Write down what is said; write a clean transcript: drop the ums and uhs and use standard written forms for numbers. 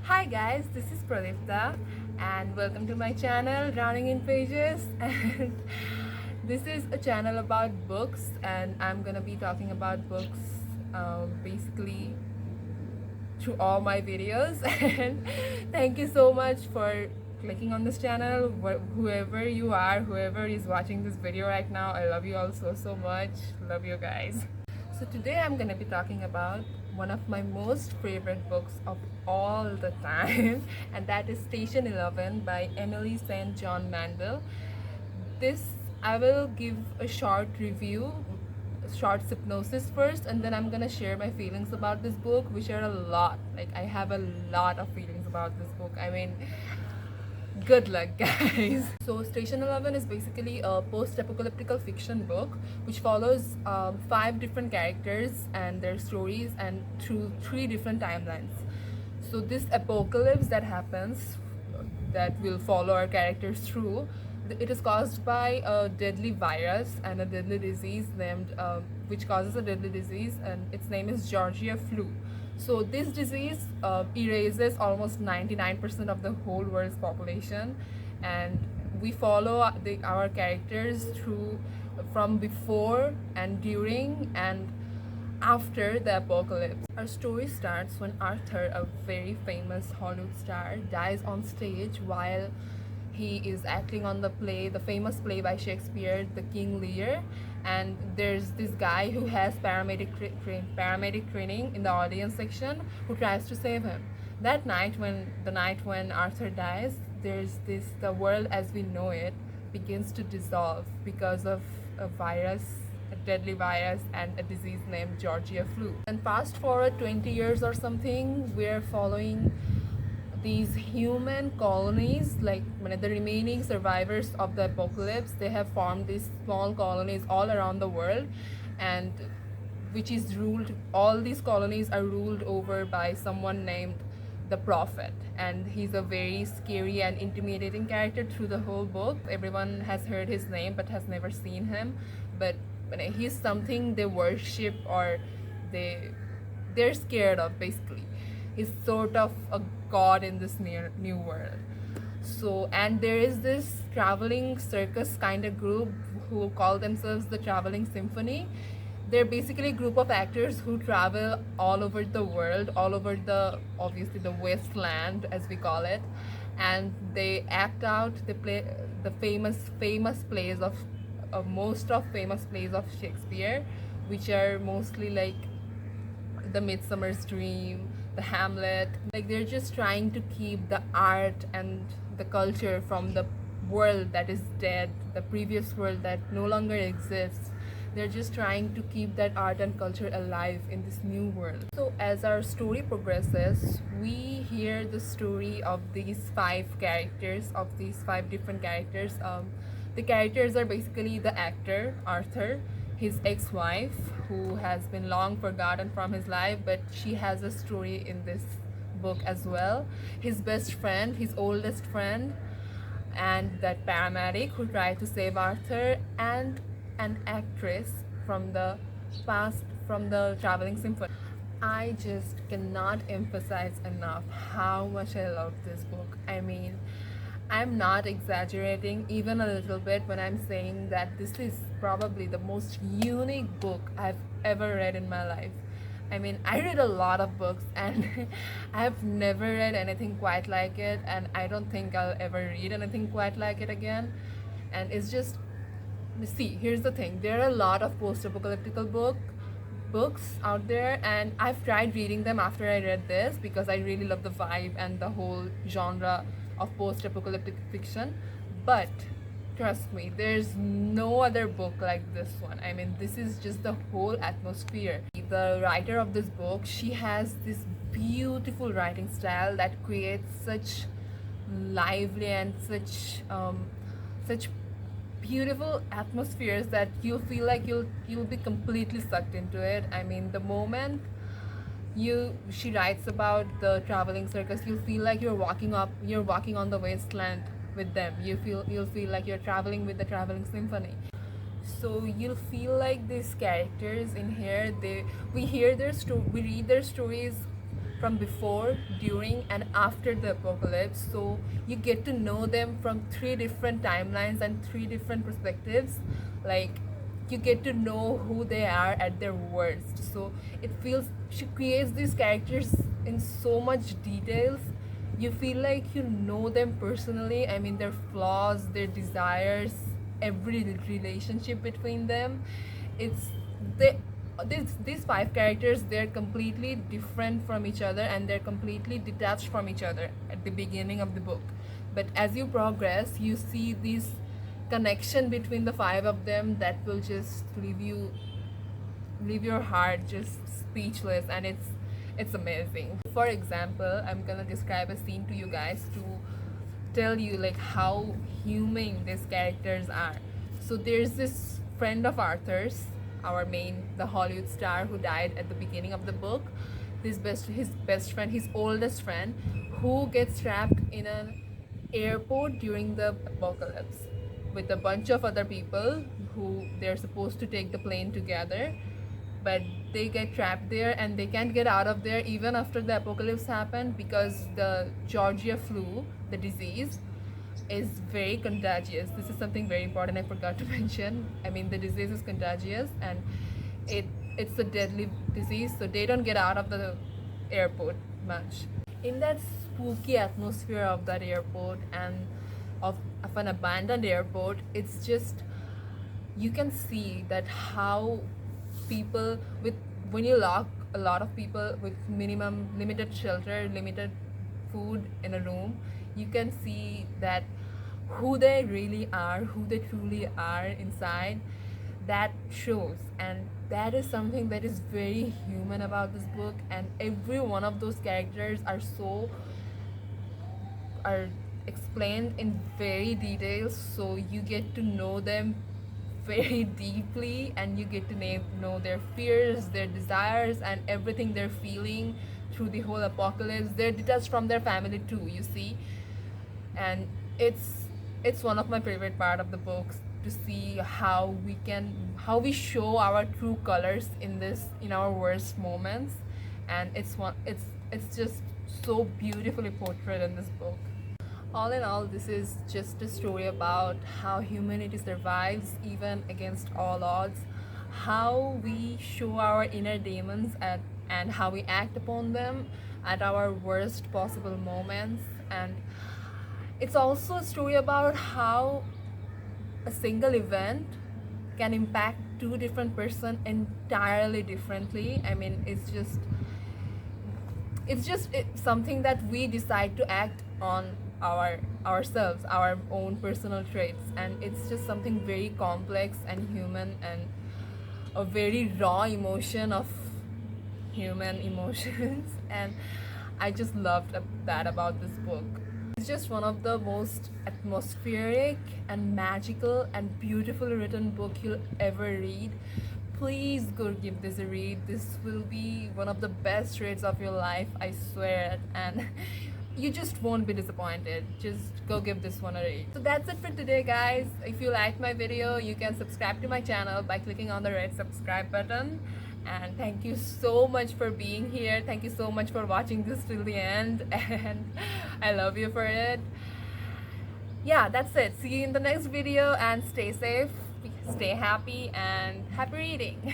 Hi guys, this is Pradipta and welcome to my channel Drowning in Pages. And this is a channel about books, and I'm gonna be talking about books basically through all my videos. And thank you so much for clicking on this channel. Whoever you are, whoever is watching this video right now, I love you all so much. Love you guys. So today I'm gonna be talking about one of my most favorite books of all the time, and that is Station 11 by Emily St. John Mandel. This I will give a short review, short synopsis first, and then I'm gonna share my feelings about this book, which are a lot. Like, I have a lot of feelings about this book. I mean, good luck, guys. So Station 11 is basically a post-apocalyptic fiction book which follows five different characters and their stories, and through three different timelines. So this apocalypse that happens, that will follow our characters through, it is caused by a deadly virus and a deadly disease named which causes a deadly disease, and its name is Georgia flu. So this disease erases almost 99% of the whole world's population, and we follow our characters through from before and during and after the apocalypse. Our story starts when Arthur, a very famous Hollywood star, dies on stage while he is acting on the famous play by Shakespeare, The King Lear. And there's this guy who has paramedic training in the audience section who tries to save him. That night, the night when Arthur dies, the world as we know it begins to dissolve because of a virus, a deadly virus, and a disease named Georgia flu. And fast forward 20 years or something, we're following these human colonies, like the remaining survivors of the apocalypse. They have formed these small colonies all around the world, and which is ruled, all these colonies are ruled over by someone named the Prophet, and he's a very scary and intimidating character through the whole book. Everyone has heard his name but has never seen him, but he's something they worship, or they're scared of. Basically, he's sort of a god in this new world. So, and there is this traveling circus kind of group who call themselves the Traveling Symphony. They're basically a group of actors who travel all over the world, all over the, obviously, the wasteland as we call it, and they act out, they play the famous plays of most of famous plays of Shakespeare, which are mostly like the Midsummer's Dream, the Hamlet. Like, they're just trying to keep the art and the culture from the world that is dead, the previous world that no longer exists. They're just trying to keep that art and culture alive in this new world. So as our story progresses, we hear the story of these five characters, of these five different characters. The characters are basically the actor Arthur, his ex-wife, who has been long forgotten from his life, but she has a story in this book as well. His best friend, his oldest friend, and that paramedic who tried to save Arthur, and an actress from the past, from the Traveling Symphony. I just cannot emphasize enough how much I love this book. I mean, I'm not exaggerating even a little bit when I'm saying that this is probably the most unique book I've ever read in my life. I mean, I read a lot of books, and I've never read anything quite like it, and I don't think I'll ever read anything quite like it again. And it's just, see, here's the thing, there are a lot of post-apocalyptic books out there, and I've tried reading them after I read this because I really love the vibe and the whole genre of post-apocalyptic fiction. But trust me, there's no other book like this one. I mean, this is just the whole atmosphere. The writer of this book, she has this beautiful writing style that creates such lively and such beautiful atmospheres that you'll feel like you'll be completely sucked into it. I mean, the moment she writes about the traveling circus, you'll feel like you're walking on the wasteland with them. You'll feel like you're traveling with the Traveling Symphony. So you'll feel like these characters in here, we read their stories from before, during, and after the apocalypse. So you get to know them from three different timelines and three different perspectives. Like, you get to know who they are at their worst. So it feels, she creates these characters in so much details. You feel like you know them personally. I mean, their flaws, their desires, every relationship between them. It's they these five characters, they're completely different from each other and they're completely detached from each other at the beginning of the book. But as you progress, you see this connection between the five of them that will just leave your heart just speechless, and it's amazing. For example, I'm gonna describe a scene to you guys to tell you like how human these characters are. So there's this friend of Arthur's, our main, the Hollywood star who died at the beginning of the book. His best friend, his oldest friend, who gets trapped in an airport during the apocalypse with a bunch of other people who they're supposed to take the plane together, but they get trapped there and they can't get out of there even after the apocalypse happened, because the Georgia flu, the disease, is very contagious. This is something very important I forgot to mention. I mean, the disease is contagious and it's a deadly disease, so they don't get out of the airport much. In that spooky atmosphere of that airport and of an abandoned airport, it's just, you can see that how people with, when you lock a lot of people with minimum limited shelter, limited food in a room, you can see that who they really are, who they truly are inside, that shows. And that is something that is very human about this book, and every one of those characters are explained in very details, so you get to know them very deeply, and you get to know their fears, their desires, and everything they're feeling through the whole apocalypse. They're detached from their family too, you see. And it's one of my favorite part of the books, to see how we show our true colors in our worst moments. And it's just so beautifully portrayed in this book. All in all, this is just a story about how humanity survives even against all odds, how we show our inner demons and how we act upon them at our worst possible moments. And it's also a story about how a single event can impact two different person entirely differently. I mean, it's something that we decide to act on ourselves, our own personal traits, and it's just something very complex and human, and a very raw emotion of human emotions. And I just loved that about this book. It's just one of the most atmospheric and magical and beautifully written book you'll ever read. Please go give this a read. This will be one of the best reads of your life, I swear. And you just won't be disappointed. Just go give this one a read. So that's it for today, guys. If you liked my video, you can subscribe to my channel by clicking on the red subscribe button. And thank you so much for being here. Thank you so much for watching this till the end, and I love you for it. Yeah, that's it. See you in the next video, and stay safe, stay happy, and happy reading.